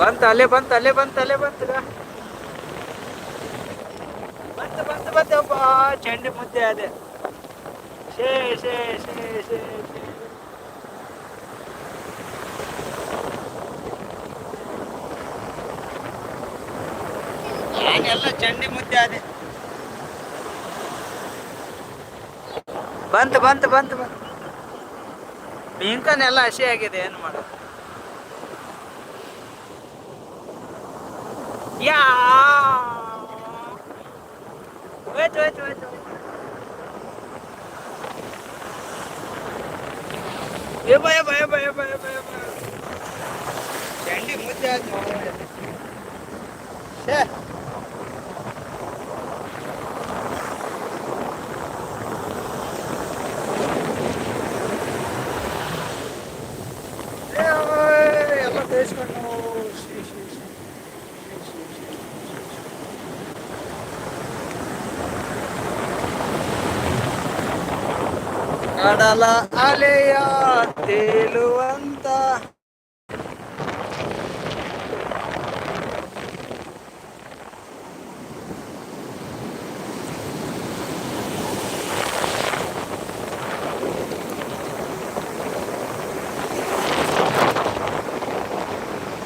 ಬಂತು ಅಲ್ಲೇ ಬಂತು ಅಲ್ಲೇ ಬಂತು ಅಲ್ಲೇ ಬಂತು ಬಂತು ಬಂತು ಬಂತು ಅಪ್ಪ ಚಂಡಿ ಮುದ್ದೆ ಅದೇ ಶೇ ಶೇ ಶೇ ಶೇ ಶೇ ಎಲ್ಲ ಚಂಡಿ ಮುದ್ದೆ ಅದೇ ಬಂತು ಬಂತು ಬಂತು ಬಂತು ಮೀನ್ಕನ್ ಎಲ್ಲ ಹಸಿ ಆಗಿದೆ ಏನು ಮಾಡೋದು ಯಾ ಹೋಯ್ತು ಹೋಯ್ತು ಹೋಯ್ತು ಏ ಭಯ ಭಯ ಭಯ ಭಯ ಭಯ ಭಯ ಚಂಡಿ ಮುದ್ದೆ ಆಯ್ತು ಎಲ್ಲ ಬೇಯಿಸ್ಕೊಂಡು ಕಡಲ ಅಲೆಯ ತೇಲುವಂತ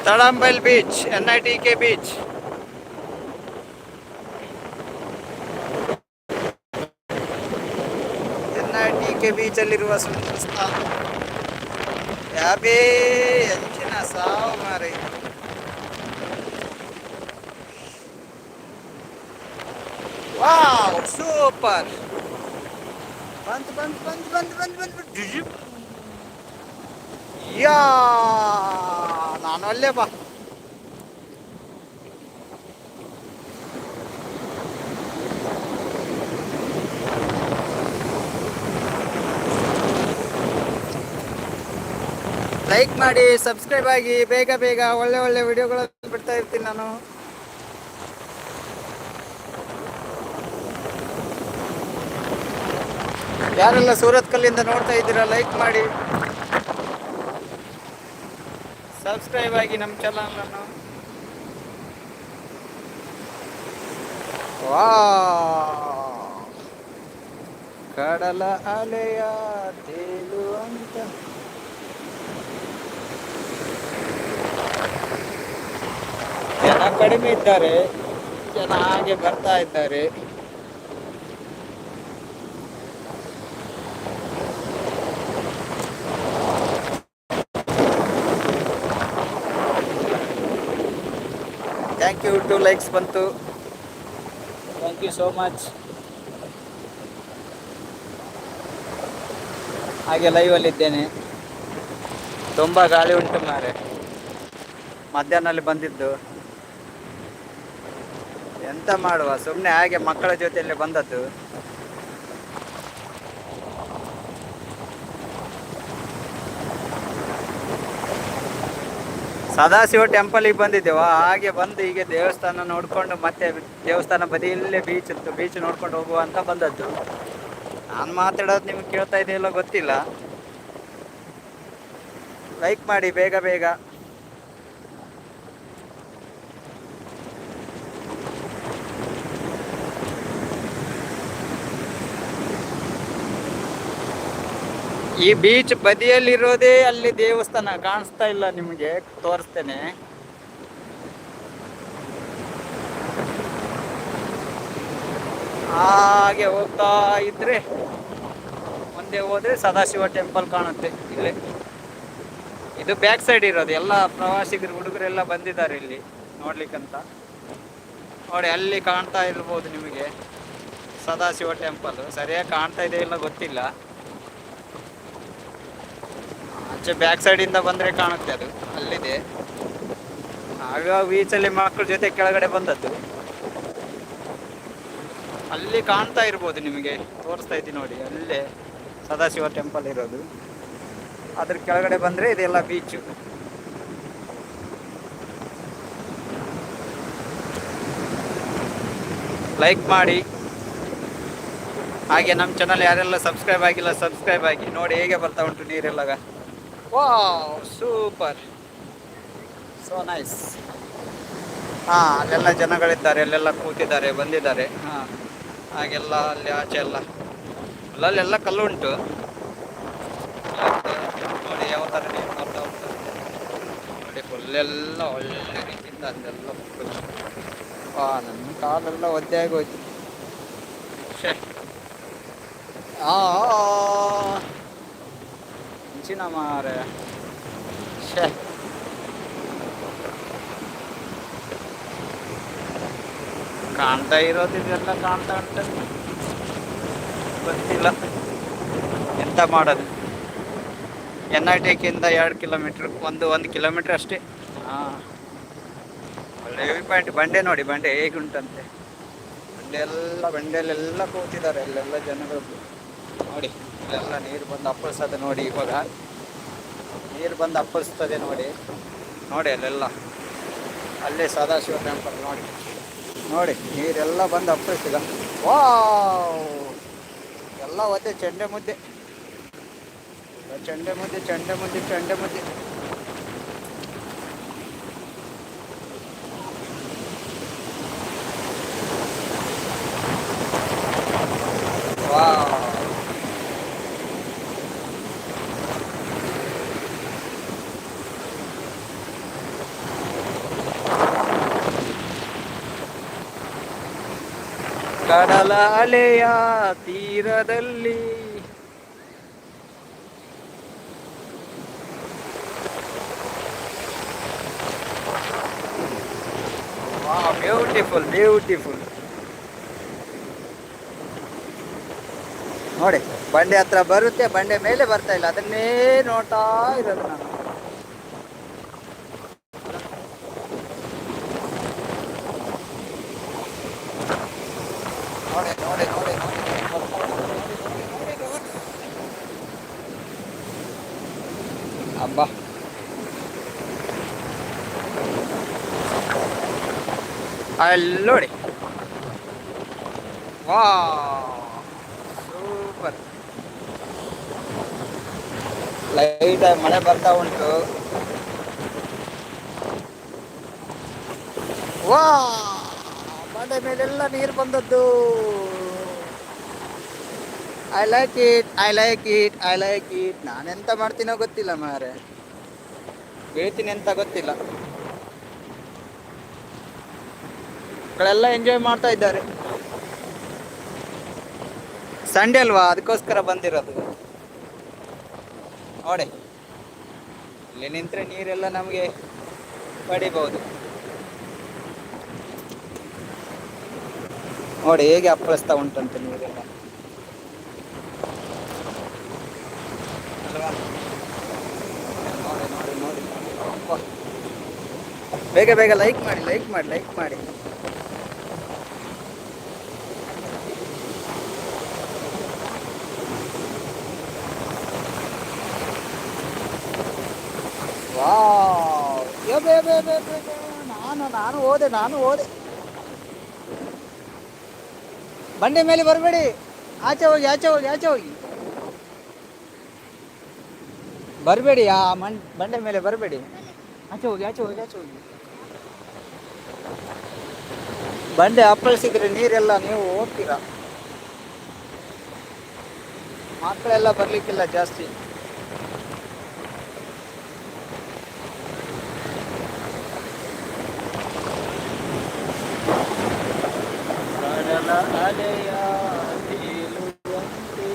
ತಳಂಬೈಲ್ ಬೀಚ್ NITK ಬೀಚ್ NITK ಬೀಚಲ್ಲಿರುವ ಸುಂದರ ಸ್ಥಾನ ಯಾಬೇ ಹೆಚ್ಚಿನ ಸಾವು ಮಾರಿ ವಾವ್ ಸೂಪರ್ ಬಂತು ಬಂತು ಬಂತು ಬಂತು ಬಂತು ಬಂತು ಯಾ ನಾನು ಅಲ್ಲೇ ಬಾ ಲೈಕ್ ಮಾಡಿ ಸಬ್ಸ್ಕ್ರೈಬ್ ಆಗಿ ಬೇಗ ಬೇಗ ಒಳ್ಳೆ ಒಳ್ಳೆ ವಿಡಿಯೋಗಳನ್ನು ಬಿಡ್ತಾ ಇರ್ತೀನಿ ನಾನು ಯಾರೆಲ್ಲ ಸೂರತ್ ಕಲ್ಲಿಂದ ನೋಡ್ತಾ ಇದ್ದೀರಾ ಲೈಕ್ ಮಾಡಿ ಸಬ್ಸ್ಕ್ರೈಬ್ ಆಗಿ ನಮ್ಮ ಚಾನಲನ್ನು ಕಡಲ ಅಲೆಯ ತೇಲುವಂತ ಜನ ಕಡಿಮೆ ಇದ್ದಾರೆ ಜನ ಹಾಗೆ ಬರ್ತಾ ಇದ್ದಾರೆ ಥ್ಯಾಂಕ್ ಯು 2 ಲೈಕ್ಸ್ ಬಂತು ಥ್ಯಾಂಕ್ ಯು ಸೋ ಮಚ್ ಹಾಗೆ ಲೈವಲ್ಲಿದ್ದೇನೆ ತುಂಬ ಗಾಳಿ ಉಂಟು ಮಾರೆ ಮಧ್ಯಾಹ್ನಲ್ಲಿ ಬಂದಿದ್ದು ಎಂತ ಮಾಡುವ ಸುಮ್ಮನೆ ಹಾಗೆ ಮಕ್ಕಳ ಜೊತೆಯಲ್ಲಿ ಬಂದದ್ದು ಸದಾಶಿವ ಟೆಂಪಲಿಗೆ ಬಂದಿದ್ದೇವ ಹಾಗೆ ಬಂದು ಹೀಗೆ ದೇವಸ್ಥಾನ ನೋಡ್ಕೊಂಡು ಮತ್ತೆ ದೇವಸ್ಥಾನ ಬದಿಯಲ್ಲೇ ಬೀಚ್ ಇತ್ತು ಬೀಚ್ ನೋಡ್ಕೊಂಡು ಹೋಗುವ ಅಂತ ಬಂದದ್ದು ನಾನು ಮಾತಾಡೋದು ನಿಮ್ಗೆ ಕೇಳ್ತಾ ಇದೆಯಲ್ಲ ಗೊತ್ತಿಲ್ಲ ಲೈಕ್ ಮಾಡಿ ಬೇಗ ಬೇಗ ಈ ಬೀಚ್ ಬದಿಯಲ್ಲಿರೋದೇ ಅಲ್ಲಿ ದೇವಸ್ಥಾನ ಕಾಣಿಸ್ತಾ ಇಲ್ಲ ನಿಮಗೆ ತೋರಿಸ್ತೇನೆ ಹಾಗೆ ಹೋಗ್ತಾ ಇದ್ರೆ ಮುಂದೆ ಹೋದ್ರೆ ಸದಾಶಿವ ಟೆಂಪಲ್ ಕಾಣುತ್ತೆ ಇಲ್ಲೇ ಇದು ಬ್ಯಾಕ್ ಸೈಡ್ ಇರೋದು ಎಲ್ಲ ಪ್ರವಾಸಿಗರು ಹುಡುಗರೆಲ್ಲ ಬಂದಿದ್ದಾರೆ ಇಲ್ಲಿ ನೋಡ್ಲಿಕ್ಕಂತ ನೋಡಿ ಅಲ್ಲಿ ಕಾಣ್ತಾ ಇರ್ಬೋದು ನಿಮಗೆ ಸದಾಶಿವ ಟೆಂಪಲ್ ಸರಿಯಾಗಿ ಕಾಣ್ತಾ ಇದೆ ಇಲ್ಲ ಗೊತ್ತಿಲ್ಲ ಆಚೆ ಬ್ಯಾಕ್ ಸೈಡ್ ಇಂದ ಬಂದ್ರೆ ಕಾಣುತ್ತೆ ಅದು ಅಲ್ಲಿದೆ ಆಗ ಬೀಚಲ್ಲಿ ಮಕ್ಕಳ ಜೊತೆ ಕೆಳಗಡೆ ಬಂದದ್ದು ಅಲ್ಲಿ ಕಾಣ್ತಾ ಇರ್ಬೋದು ನಿಮಗೆ ತೋರಿಸ್ತಾ ಇದ್ದೀನಿ ನೋಡಿ ಅಲ್ಲೇ ಸದಾಶಿವ ಟೆಂಪಲ್ ಇರೋದು ಅದ್ರ ಕೆಳಗಡೆ ಬಂದ್ರೆ ಇದೆಲ್ಲ ಬೀಚ್ ಲೈಕ್ ಮಾಡಿ ಹಾಗೆ ನಮ್ಮ ಚಾನಲ್ ಯಾರೆಲ್ಲ ಸಬ್ಸ್ಕ್ರೈಬ್ ಆಗಿಲ್ಲ ಸಬ್ಸ್ಕ್ರೈಬ್ ಆಗಿ ನೋಡಿ ಹೇಗೆ ಬರ್ತಾ ಉಂಟು ನೀರೆಲ್ಲ ವಾವ್ ಸೂಪರ್ ಸೊ ನೈಸ್. ಹಾ, ಅಲ್ಲೆಲ್ಲ ಜನಗಳಿದ್ದಾರೆ, ಅಲ್ಲೆಲ್ಲ ಕೂತಿದ್ದಾರೆ, ಬಂದಿದ್ದಾರೆ. ಹಾ, ಹಾಗೆಲ್ಲ ಅಲ್ಲಿ ಆಚೆ ಎಲ್ಲ ಅಲ್ಲೆಲ್ಲ ಕಲ್ಲು ಉಂಟು. ನೋಡಿ ಯಾವ ಥರ ನೀರು ಮಾಡ್ತಾ ಉಂಟು ನೋಡಿ. ಫುಲ್ಲೆಲ್ಲ ಒಳ್ಳೆ ರೀತಿಯಿಂದ ಅಲ್ಲೆಲ್ಲ ಫುಲ್. ನನ್ನ ಕಾಲೆಲ್ಲ ಒದ್ದೆ ಆಗೋಯ್ತು. ಶೇ, ಹಂಚಿನ ಮಾರೆ. ಶೇ, ಕಾಣ್ತಾ ಇರೋದು ಇದೆಲ್ಲ ಕಾಣ್ತಾ ಉಂಟು. ಗೊತ್ತಿಲ್ಲ ಎಂತ ಮಾಡೋದು. NITಕ್ಕಿಂತ 2 ಕಿಲೋಮೀಟ್ರ್, ಒಂದು ಕಿಲೋಮೀಟ್ರ್ ಅಷ್ಟೇ. ಹಾಂ, ಒಳ್ಳೆ ವ್ಯೂ ಪಾಯಿಂಟ್. ಬಂಡೆ ನೋಡಿ, ಬಂಡೆ ಹೇಗುಂಟಂತೆ. ಬಂಡೆಯಲ್ಲೆಲ್ಲ ಕೂತಿದ್ದಾರೆ, ಅಲ್ಲೆಲ್ಲ ಜನಗಳು ನೋಡಿ. ಇಲ್ಲೆಲ್ಲ ನೀರು ಬಂದು ಅಪ್ಪಳಿಸ್ತದೆ ನೋಡಿ. ಇವಾಗ ನೀರು ಬಂದು ಅಪ್ಪಳಿಸ್ತದೆ ನೋಡಿ. ನೋಡಿ ಅಲ್ಲೆಲ್ಲ, ಅಲ್ಲೇ ಸದಾಶಿವ ಟೆಂಪಲ್ ನೋಡಿ. ನೋಡಿ ನೀರೆಲ್ಲ ಬಂದು ಅಪ್ಪಳಿಸಿದ. ವಾವ್, ಎಲ್ಲ ಒದ್ದೆ ಚೆಂಡೆ ಮುದ್ದೆ, ಚೆಂಡೆ ಮುದ್ದೆ, ಚೆಂಡೆ ಮುದ್ದೆ, ಚೆಂಡೆ ಮುದ್ದೆ. ವಾವ್, ಕಡಲ ಅಲೆಯ ತೀರದಲ್ಲಿ ಬ್ಯೂಟಿಫುಲ್, ಬ್ಯೂಟಿಫುಲ್. ನೋಡಿ ಬಂಡೆ ಹತ್ರ ಬರುತ್ತೆ, ಬಂಡೆ ಮೇಲೆ ಬರ್ತಾ ಇಲ್ಲ, ಅದನ್ನೇ ನೋಡ್ತಾ ಇರೋದು ನಾನು. ನೋಡಿ ನೋಡಿ ನೋಡಿ ಅಬ್ಬಾ, ಅಲ್ಲೋಡಿ. ವಾ, ಸೂಪರ್. ಲೈಟಾಗಿ ಮಳೆ ಬರ್ತಾ ಉಂಟು. ವಾ, ಬಂಡೆ ಮೇಲೆಲ್ಲ ನೀರು ಬಂದದ್ದು. I like it, I like it, I like it. ನಾನೆಂತ ಮಾಡ್ತೀನೋ ಗೊತ್ತಿಲ್ಲ ಮಾರೆ, ಹೇಳ್ತೀನಿ ಅಂತ ಗೊತ್ತಿಲ್ಲ. ಮಕ್ಕಳೆಲ್ಲ ಎಂಜಾಯ್ ಮಾಡ್ತಾ ಇದ್ದಾರೆ. ಸಂಡೇ ಅಲ್ವಾ, ಅದಕ್ಕೋಸ್ಕರ ಬಂದಿರೋದು. ನೋಡಿ ಇಲ್ಲಿ ನಿಂತ್ರೆ ನೀರೆಲ್ಲ ನಮಗೆ ಪಡಿಬಹುದು. ನೋಡಿ ಹೇಗೆ ಅಪ್ಪಳಿಸ್ತಾ ಉಂಟಂತೆ ನೀರೆಲ್ಲ ಅಲ್ವಾ. ನೋಡಿ ನೋಡಿ ನೋಡಿ, ಬೇಗ ಬೇಗ ಲೈಕ್ ಮಾಡಿ, ಲೈಕ್ ಮಾಡಿ, ಲೈಕ್ ಮಾಡಿ. ವಾವ್, ನಾನು ಹೋದೆ. ಬಂಡೆ ಮೇಲೆ ಬರಬೇಡಿ, ಆಚೆ ಹೋಗಿ ಬರಬೇಡಿ. ಆ ಬಂಡೆ ಮೇಲೆ ಬರಬೇಡಿ, ಆಚೆ ಹೋಗಿ. ಬಂಡೆ ಅಪ್ಪಳಿಸಿದ್ರೆ ನೀರೆಲ್ಲ ನೀವು ಹೋಗ್ತೀರಾ. ಮಕ್ಕಳೆಲ್ಲ ಬರ್ಲಿಕ್ಕಿಲ್ಲ ಜಾಸ್ತಿ. ಕಡಲ ಅಲೆಯ ತೇಲುವಂತೆ.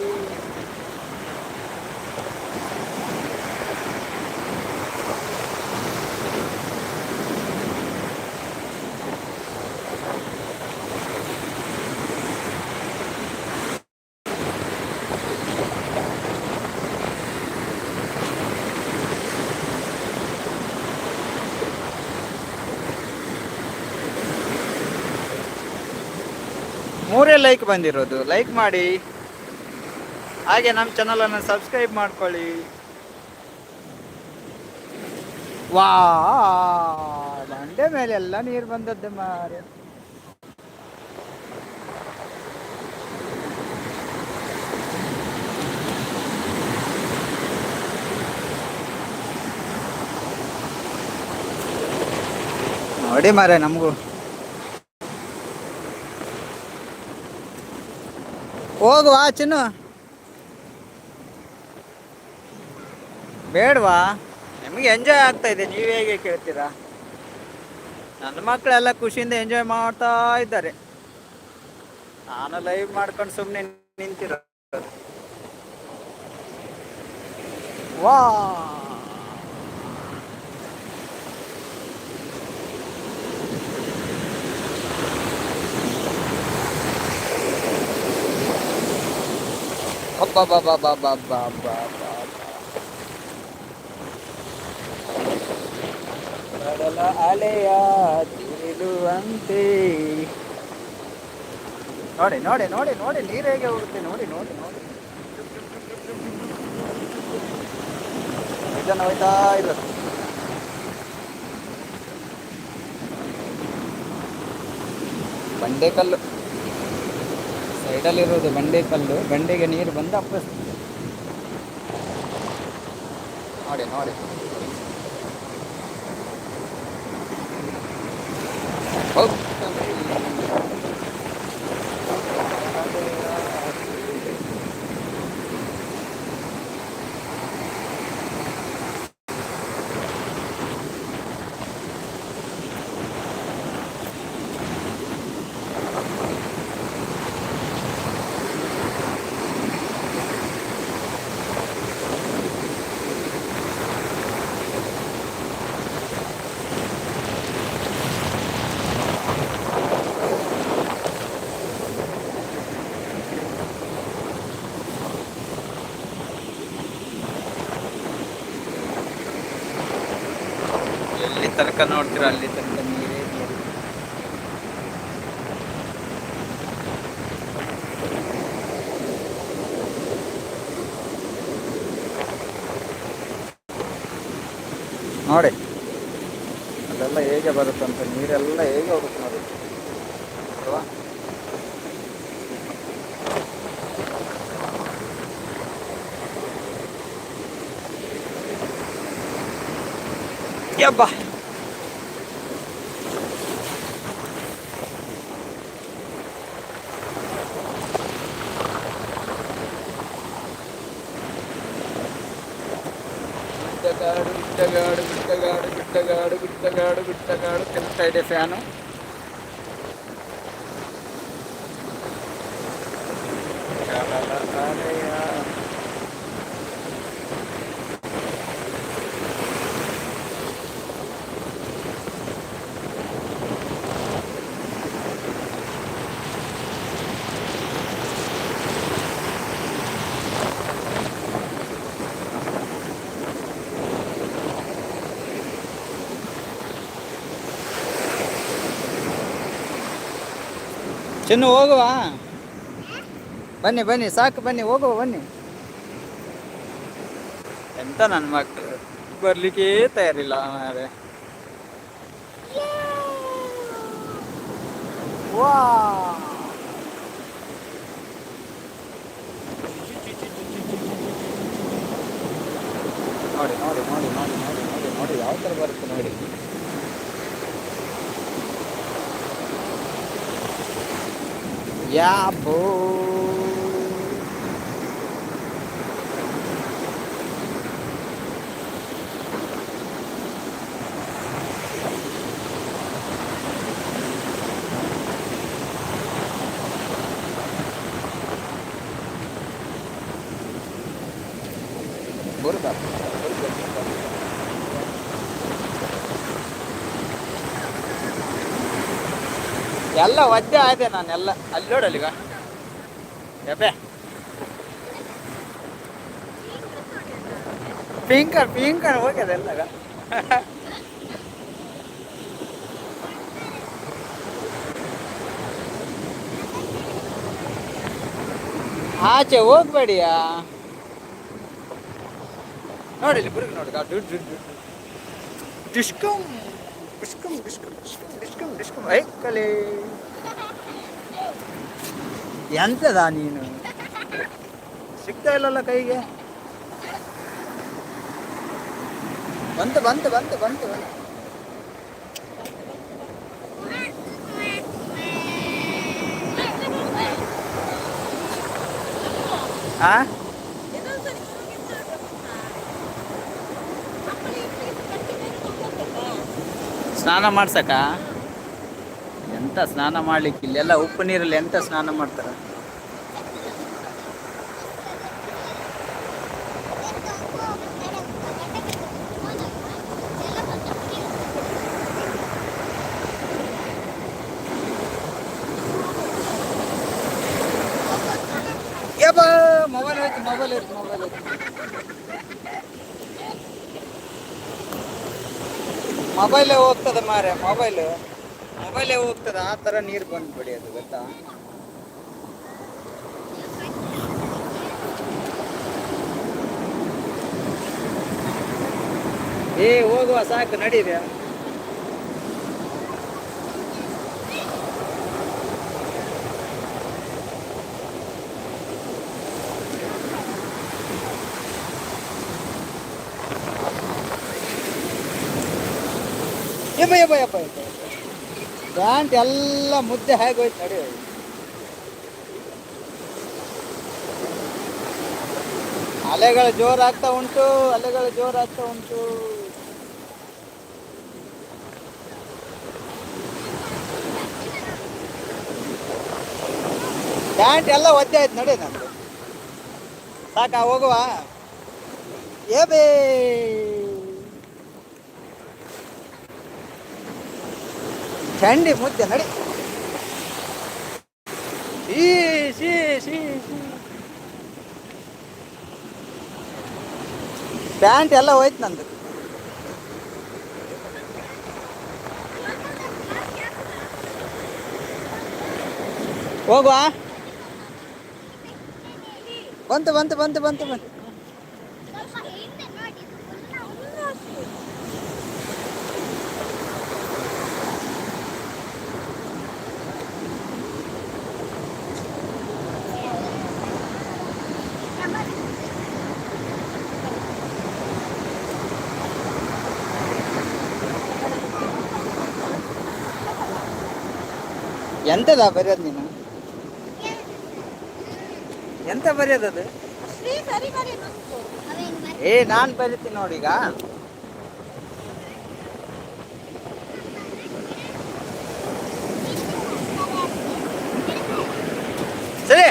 ಮೂರೇ ಲೈಕ್ ಬಂದಿರೋದು, ಲೈಕ್ ಮಾಡಿ. ಹಾಗೆ ನಮ್ಮ ಚಾನಲನ್ನು ಸಬ್ಸ್ಕ್ರೈಬ್ ಮಾಡ್ಕೊಳ್ಳಿ. ವಾ, ಬಂಡೆ ಮೇಲೆ ಎಲ್ಲ ನೀರು ಬಂದದ್ದೆ ಮಾರೆ. ನೋಡಿ ಮಾರೆ ನಮಗೂ ಹೋಗುವ ಚಿನ್ನು ಬೇಡವಾ ನಿಮಗೆ ಎಂಜಾಯ್ ಆಗ್ತಾ ಇದೆ ನೀವು ಹೇಗೆ ಕೇಳ್ತೀರಾ ನನ್ನ ಮಕ್ಕಳೆಲ್ಲ ಖುಷಿಯಿಂದ ಎಂಜಾಯ್ ಮಾಡ್ತಾ ಇದ್ದಾರೆ ನಾನು ಲೈವ್ ಮಾಡ್ಕೊಂಡು ಸುಮ್ಮನೆ ನಿಂತಿರೋ ವಾ ಕಡಲ ಅಲೆಯ ತೇಲುವಂತೆ ನೋಡಿ ನೋಡಿ ನೋಡಿ ನೋಡಿ ನೀರು ಹೇಗೆ ಹೋಗುತ್ತೆ ನೋಡಿ ನೋಡಿ ನೋಡಿ ಇದನ್ನು ಹೋಯ್ತಾ ಇರೋದು ಬಂಡೆಕಲ್ಲು ಸೈಡಲ್ಲಿರೋದು ಬಂಡೆಕಲ್ಲು ಬಂಡೆಗೆ ನೀರು ಬಂದು ಅಪ್ಪಿಸ್ತದೆ ನೋಡಿ ನೋಡಿ ಎಲ್ಲಿ ತನಕ ನೋಡ್ತೀರಾ ಅಲ್ಲಿ ತನಕ ನೀರೇ ನೀರು ನೋಡಿ ಅದೆಲ್ಲ ಹೇಗೆ ಬರುತ್ತಂತ ನೀರೆಲ್ಲ ಹೇಗೆ ಹೋಗುತ್ತೆ ನೋಡಿ ಅಲ್ವಾ ಯಬ್ಬಾ ಬಿಟ್ಟಗಾಡು ತಿಂತಾ ಇದೆ ಫ್ಯಾನು ಚಿನ್ನು ಹೋಗುವ ಬನ್ನಿ ಬನ್ನಿ ಸಾಕು ಬನ್ನಿ ಹೋಗುವ ಬನ್ನಿ ಎಂತ ನನ್ನ ಮಕ್ಕಳು ಬರ್ಲಿಕ್ಕೆ ತಯಾರಿಲ್ಲ ಮಾರೆ ವಾ ನೋಡಿ ನೋಡಿ ನೋಡಿ ನೋಡಿ ನೋಡಿ ನೋಡಿ ನೋಡಿ ಯಾವ ಥರ ಬರುತ್ತೆ ನೋಡಿ ಯಾಬೋ ಬರುತ್ತಾ ಎಲ್ಲ ಒದ್ದೆ ಆಯ್ತೆ ನಾನೆಲ್ಲ ಅಲ್ಲಿ ನೋಡಲ್ಲಿಗ ಯಪ್ಪೆ ಪಿಂಕರ್ ಹೋಗ್ಯದೆಲ್ಲ ಆಚೆ ಹೋಗ್ಬೇಡಿಯಾ ನೋಡಿ ಇಲ್ಲಿ ಬುರುಗಿ ನೋಡಿ ಡಿಸ್ಕಮ್ ಡಿಸ್ಕಮ್ ಡಿಸ್ಕಮ್ ಡಿಸ್ಕಮ್ ಡಿಸ್ಕಮ್ ಐಕಲೆ ಎಂತದ ನೀನು ಸಿಗ್ತಾ ಇಲ್ಲಲ್ಲ ಕೈಗೆ ಬಂತು ಬಂತು ಬಂತು ಬಂತು ಆ ಸ್ನಾನ ಮಾಡ್ಸಕ್ಕ ಎಂತ ಸ್ನಾನ ಮಾಡ್ಲಿಕ್ಕೆ ಇಲ್ಲೆಲ್ಲ ಉಪ್ಪು ನೀರಲ್ಲಿ ಎಂತ ಸ್ನಾನ ಮಾಡ್ತಾರ. ಮೊಬೈಲ್ ಹೋಯ್ತು ಮೊಬೈಲ್ ಹೋಯ್ತು ಮೊಬೈಲ್ ಹೋಯ್ತು ಮೊಬೈಲೇ ಹೋಗ್ತದೆ ಮಾರೆ. ಮೊಬೈಲೇ ಹೋಗ್ತದೆ. ಆ ಥರ ನೀರು ಬಂದ್ಬಿಡಿ ಅದು ಗೊತ್ತಾ. ಹೋಗುವ ಸಾಕು ನಡೀರಿ. ಪ್ಯಾಂಟ್ ಎಲ್ಲ ಮುದ್ದೆ ಹೇಗೋಯ್ತು ನಡಿ. ಅಲೆಗಳು ಜೋರಾಗ್ತಾ ಉಂಟು. ಪ್ಯಾಂಟ್ ಎಲ್ಲ ಒದ್ದೆ ಆಯ್ತು ನಡಿ. ನಂದು ಸಾಕ ಹೋಗುವ. ಬೇ ಚಂಡಿ ಮುದ್ದೆ ನಡಿ. ಪ್ಯಾಂಟ್ ಎಲ್ಲ ಹೋಯ್ತು ನಂದು. ಹೋಗುವ. ಬಂತು. ಎಂತದ ಬರೆಯೋದು ನೀನು? ಎಂತ ಬರೆಯೋದದು? ನಾನು ಬರೀತೀನಿ ನೋಡಿ ಈಗ. ಸರಿ.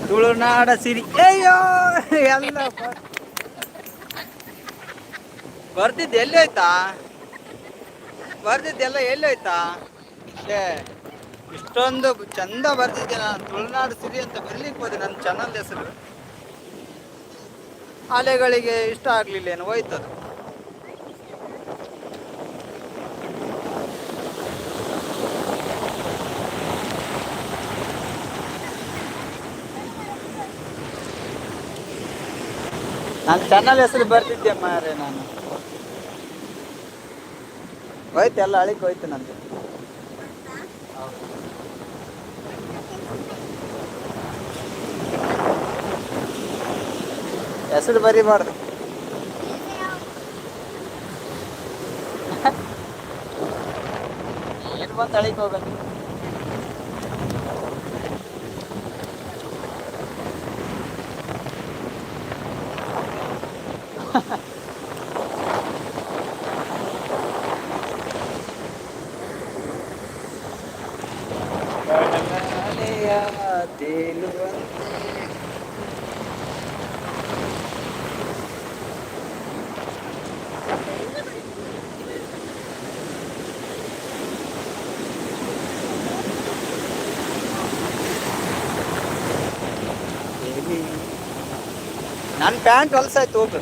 ತುಳುನಾಡ ಸಿರಿ. ಅಯ್ಯೋ ಎಲ್ಲ ಬರ್ದಿದ್ದು ಎಲ್ಲಿ ಹೋಯ್ತಾ? ಬರ್ದಿದ್ದೆಲ್ಲ ಎಲ್ಲಿ ಹೋಯ್ತಾ? ಇಷ್ಟೊಂದು ಚಂದ ಬರ್ದಿದ್ದೆ ನಾನು. ತುಳುನಾಡು ಸಿರಿ ಅಂತ ಬರ್ಲಿಕ್ಕೆ ಹೋದೆ. ನನ್ನ ಚಾನಲ್ ಹೆಸರು ಅಲೆಗಳಿಗೆ ಇಷ್ಟ ಆಗ್ಲಿಲ್ಲ, ಏನು ಹೋಯ್ತದು. ನನ್ನ ಚಾನಲ್ ಹೆಸರು ಬರ್ತಿದ್ದೆ ಮಾರೆ ನಾನು. ಹೋಯ್ತು, ಎಲ್ಲ ಅಳಿಕ್ ಹೋಯ್ತು ನಂದು. ಹೆಸರು ಬರಿಬಾರ್ದು. ಏನು ಬಂತು ಅಳಿಕ್ ಹೋಗೋದು. ನನ್ನ ಪ್ಯಾಂಟ್ ಹೊಲ್ಸಾಯ್ತು ಹೋಗು.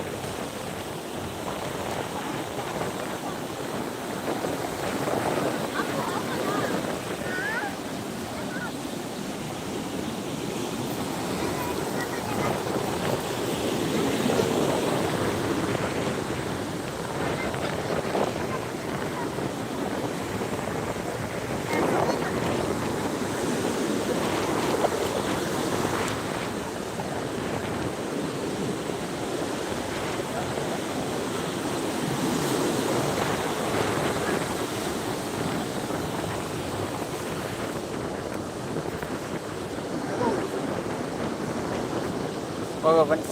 ಹೋಗೋ ಬನ್ನಿ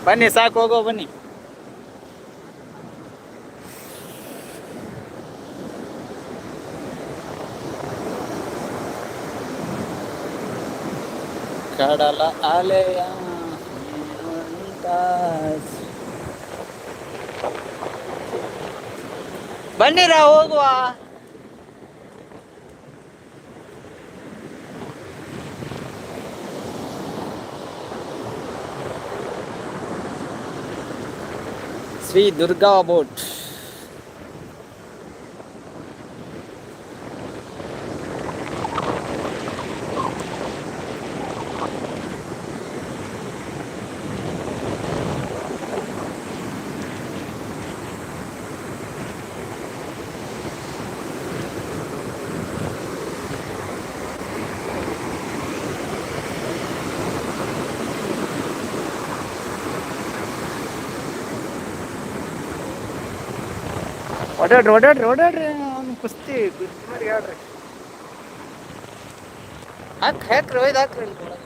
ಬನ್ನಿ ಸಾಕು ಹೋಗೋ ಬನ್ನಿ. ಕಡಲ ಅಲೆಯ ಬನ್ನಿರ ಹೋಗುವ. ಶ್ರೀ ದುರ್ಗಾ ಬೋಟ್. ಓಡಾಡ್ರಿ ಅವ್ನು ಕುಸ್ತಿ ಗುದ್ದಿ ಹೇಳ್ರಿ. ಹಾಕ್ರಿ ಒಯ್ದು ಹಾಕ್ರಿ ಇಲ್ಲಿ ಒಳಗೆ.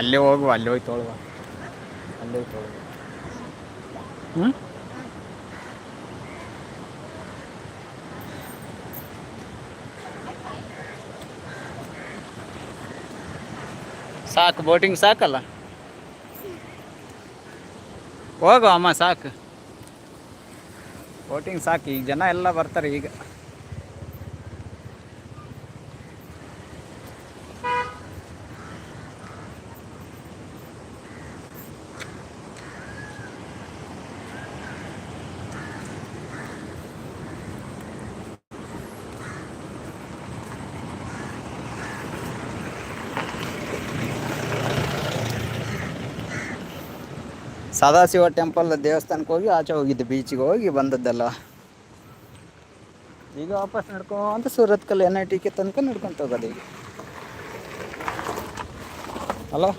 ಅಲ್ಲೇ ಹೋಗುವ, ಅಲ್ಲಿ ಹೋಗಿ ತೊಳುವ, ಅಲ್ಲೇ ಹೋಗಿ ತೊಳುವ. ಸಾಕು, ಬೋಟಿಂಗ್ ಸಾಕಲ್ಲ, ಹೋಗು ಅಮ್ಮ ಸಾಕು, ಬೋಟಿಂಗ್ ಸಾಕು. ಈಗ ಜನ ಎಲ್ಲ ಬರ್ತಾರೆ ಈಗ. ಸದಾಶಿವ ಟೆಂಪಲ್ ದೇವಸ್ಥಾನಕ್ಕೆ ಹೋಗಿ ಆಚೆ ಹೋಗಿದ್ದು, ಬೀಚಿಗೆ ಹೋಗಿ ಬಂದದ್ದಲ್ಲ. ಈಗ ವಾಪಸ್ ನಡ್ಕೊಂತ ಸೂರತ್ಕಲ್ NITಕ್ಕೆ ತನಕ ನಡ್ಕೊಂತ ಹೋಗೋದು ಈಗ. ಹಲೋ,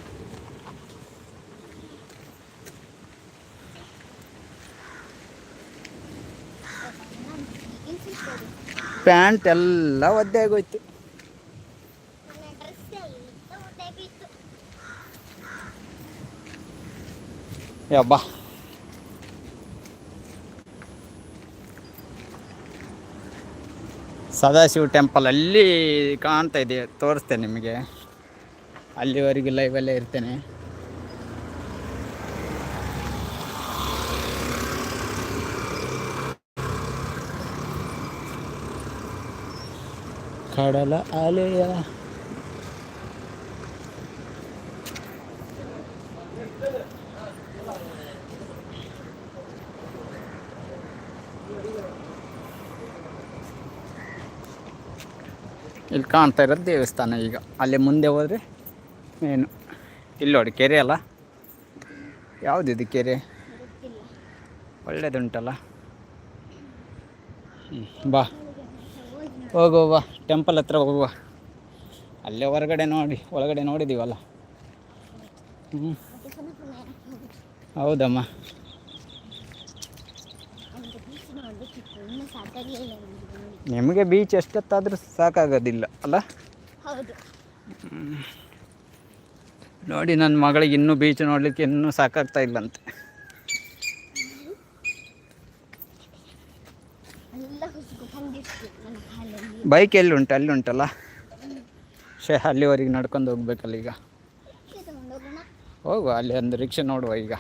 ಪ್ಯಾಂಟ್ ಎಲ್ಲ ಒದ್ದೆ ಆಗೋಯ್ತು. ಯಬ್ಬಾ, ಸದಾಶಿವ ಟೆಂಪಲ್ ಅಲ್ಲಿ ಕಾಣ್ತಾ ಇದೆ, ತೋರಿಸ್ತೇನೆ ನಿಮಗೆ. ಅಲ್ಲಿವರೆಗೆ ಲೈವಲ್ಲೇ ಇರ್ತೇನೆ. ಕಡಲ ಅಲೆಯ ಇಲ್ಲಿ ಕಾಣ್ತಾ ಇರೋದು ದೇವಸ್ಥಾನ. ಈಗ ಅಲ್ಲಿ ಮುಂದೆ ಹೋದರೆ ಏನು, ಇಲ್ಲಿ ನೋಡಿ ಕೆರೆ ಅಲ್ಲ, ಯಾವುದಿದು ಕೆರೆ, ಒಳ್ಳೇದುಂಟಲ್ಲ. ಬಾ ಹೋಗುವ, ಬಾ ಟೆಂಪಲ್ ಹತ್ರ ಹೋಗುವ. ಅಲ್ಲೇ ಹೊರಗಡೆ ನೋಡಿ, ಒಳಗಡೆ ನೋಡಿದ್ದೀವಲ್ಲ. ಹೌದಮ್ಮ, ನೋಡಬೇಕಿತ್ತು, ಇನ್ನೂ ಸಾಕಾಗಲಿಲ್ಲ ನಮಗೆ ನೋಡಿ. ನಿಮಗೆ ಬೀಚ್ ಎಷ್ಟೊತ್ತಾದರೂ ಸಾಕಾಗೋದಿಲ್ಲ ಅಲ್ಲ? ಹೌದು. ನೋಡಿ ನನ್ನ ಮಗಳಿಗೆ ಇನ್ನೂ ಬೀಚ್ ನೋಡಲಿಕ್ಕೆ ಇನ್ನೂ ಸಾಕಾಗ್ತಾ ಇಲ್ಲಂತೆ. ಎಲ್ಲ ಹುಸುಕು ತಂದಿತ್ತು ನನ್ನ ಕಾಲಲ್ಲಿ. ಬೈಕ್ ಎಲ್ಲಿ ಉಂಟು? ಅಲ್ಲಿ ಉಂಟಲ್ಲ. ಅಲ್ಲಿವರೆಗೆ ನಡ್ಕೊಂಡು ಹೋಗ್ಬೇಕಲ್ಲ ಈಗ. ತಗೊಂಡೋಗೋಣ. ಹೋಗುವ, ಅಲ್ಲಿ ಒಂದು ರಿಕ್ಷಾ ನೋಡುವ ಈಗ.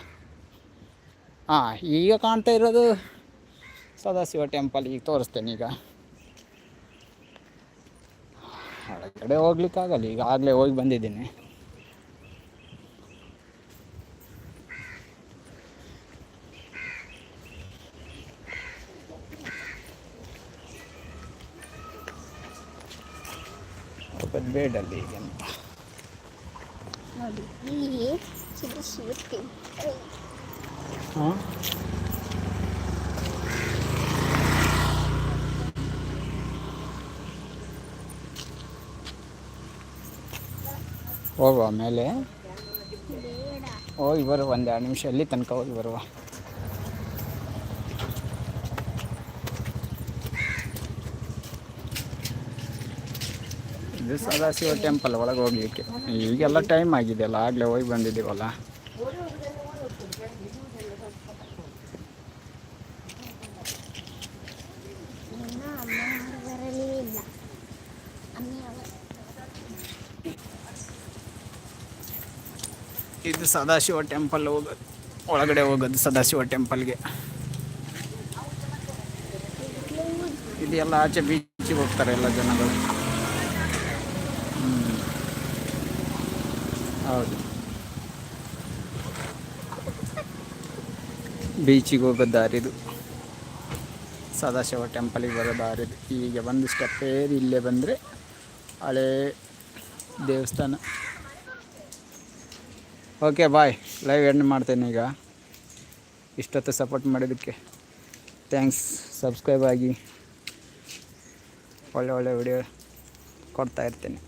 ಹಾಂ, ಈಗ ಕಾಣ್ತಾ ಇರೋದು ಸದಾಶಿವ ಟೆಂಪಲ್. ಈಗ ತೋರಿಸ್ತೇನೆ. ಈಗ ಹೊರಗಡೆ ಹೋಗ್ಲಿಕ್ಕಾಗಲ್ಲ, ಈಗ ಆಗಲೇ ಹೋಗಿ ಬಂದಿದ್ದೀನಿ. ಹೋಗೋದು ಬೇಡಲ್ಲಿ ಈಗ ಅಂತ ನೋಡಿ, ಇಲ್ಲಿ ಸದಾಶಿವ ಟೆಂಪಲ್. ಹಾಂ, ಹೋಗುವ ಮೇಲೆ ಬೇಡ. ಹೋಗಿ ಬರುವ, ಒಂದು 2 ನಿಮಿಷ ಅಲ್ಲಿ ತನಕ ಹೋಗಿ ಬರುವ. ಇದು ಸದಾಶಿವ ಟೆಂಪಲ್ ಒಳಗೆ ಹೋಗ್ಲಿಕ್ಕೆ. ಈಗೆಲ್ಲ ಟೈಮ್ ಆಗಿದೆಯಲ್ಲ, ಆಗಲೇ ಹೋಗಿ ಬಂದಿದ್ದೀವಲ್ಲ. ಇನ್ನು ಅಮ್ಮ ಬರಲೇ ಇಲ್ಲ. ಇದು ಸದಾಶಿವ ಟೆಂಪಲ್ ಹೋಗೋದು, ಒಳಗಡೆ ಹೋಗೋದು ಸದಾಶಿವ ಟೆಂಪಲ್ಗೆ. ಇದೆಲ್ಲ ಆಚೆ ಬೀಚಿಗೆ ಹೋಗ್ತಾರೆ ಎಲ್ಲ ಜನಗಳು. ಹೌದು, ಬೀಚಿಗೆ ಹೋಗೋ ದಾರಿದು, ಸದಾಶಿವ ಟೆಂಪಲಿಗೆ ಬರೋ ದಾರಿದು. ಹೀಗೆ ಬಂದು ಸ್ಟೆಪ್ ಏರಿ ಇಲ್ಲೇ ಬಂದರೆ ಹಳೇ ದೇವಸ್ಥಾನ. ಓಕೆ ಬಾಯ್, ಲೈವ್ ಎಂಡ್ ಮಾಡ್ತೇನೆ ಈಗ. ಇಷ್ಟೊತ್ತು ಸಪೋರ್ಟ್ ಮಾಡಿದ್ದಕ್ಕೆ ಥ್ಯಾಂಕ್ಸ್. ಸಬ್ಸ್ಕ್ರೈಬ್ ಆಗಿ, ಒಳ್ಳೆ ವಿಡಿಯೋ ಕೊಡ್ತಾ ಇರ್ತೀನಿ.